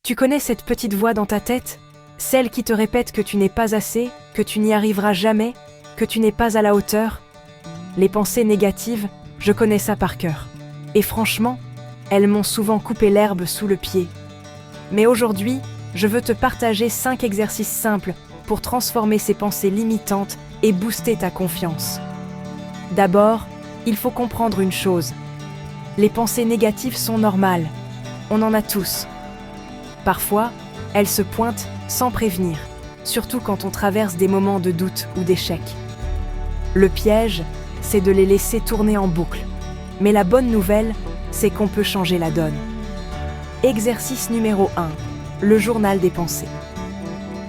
Tu connais cette petite voix dans ta tête? Celle qui te répète que tu n'es pas assez, que tu n'y arriveras jamais, que tu n'es pas à la hauteur? Les pensées négatives, je connais ça par cœur. Et franchement, elles m'ont souvent coupé l'herbe sous le pied. Mais aujourd'hui, je veux te partager 5 exercices simples pour transformer ces pensées limitantes et booster ta confiance. D'abord, il faut comprendre une chose. Les pensées négatives sont normales. On en a tous. Parfois, elles se pointent sans prévenir, surtout quand on traverse des moments de doute ou d'échec. Le piège, c'est de les laisser tourner en boucle. Mais la bonne nouvelle, c'est qu'on peut changer la donne. Exercice numéro 1, le journal des pensées.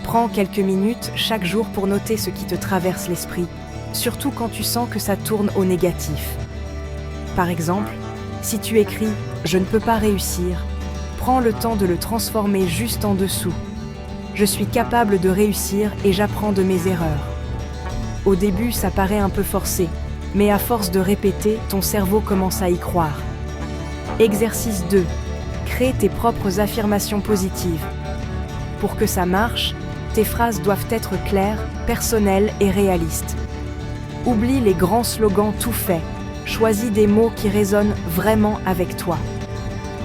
Prends quelques minutes chaque jour pour noter ce qui te traverse l'esprit, surtout quand tu sens que ça tourne au négatif. Par exemple, si tu écris « Je ne peux pas réussir », prends le temps de le transformer juste en dessous. « Je suis capable de réussir et j'apprends de mes erreurs ». Au début, ça paraît un peu forcé, mais à force de répéter, ton cerveau commence à y croire. Exercice 2. Crée tes propres affirmations positives. Pour que ça marche, tes phrases doivent être claires, personnelles et réalistes. Oublie les grands slogans tout faits. Choisis des mots qui résonnent vraiment avec toi.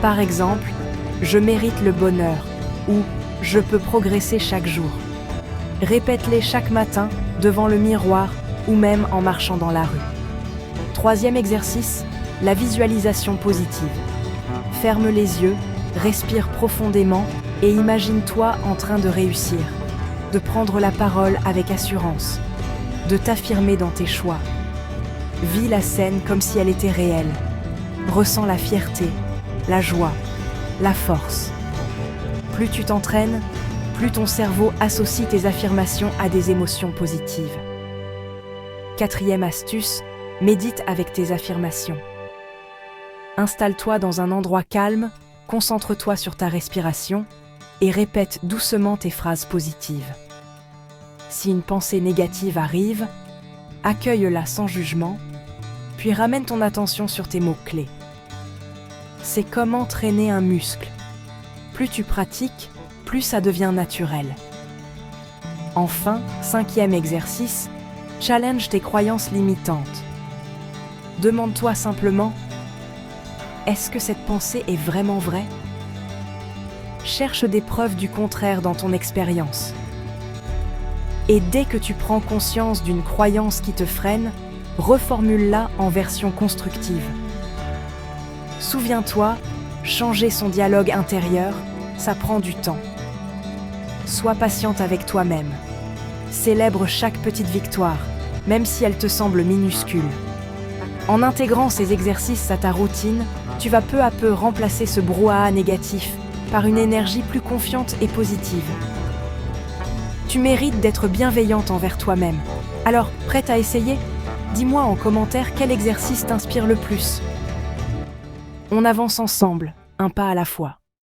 Par exemple, « Je mérite le bonheur » ou « Je peux progresser chaque jour ». Répète-les chaque matin, devant le miroir ou même en marchant dans la rue. Troisième exercice, la visualisation positive. Ferme les yeux, respire profondément et imagine-toi en train de réussir, de prendre la parole avec assurance, de t'affirmer dans tes choix. Vis la scène comme si elle était réelle. Ressens la fierté, la joie, la force. Plus tu t'entraînes, plus ton cerveau associe tes affirmations à des émotions positives. Quatrième astuce, médite avec tes affirmations. Installe-toi dans un endroit calme, concentre-toi sur ta respiration et répète doucement tes phrases positives. Si une pensée négative arrive, accueille-la sans jugement, puis ramène ton attention sur tes mots-clés. C'est comme entraîner un muscle. Plus tu pratiques, plus ça devient naturel. Enfin, 5e exercice, challenge tes croyances limitantes. Demande-toi simplement, est-ce que cette pensée est vraiment vraie? Cherche des preuves du contraire dans ton expérience. Et dès que tu prends conscience d'une croyance qui te freine, reformule-la en version constructive. Souviens-toi, changer son dialogue intérieur, ça prend du temps. Sois patiente avec toi-même. Célèbre chaque petite victoire, même si elle te semble minuscule. En intégrant ces exercices à ta routine, tu vas peu à peu remplacer ce brouhaha négatif par une énergie plus confiante et positive. Tu mérites d'être bienveillante envers toi-même. Alors, prête à essayer? Dis-moi en commentaire quel exercice t'inspire le plus. On avance ensemble, un pas à la fois.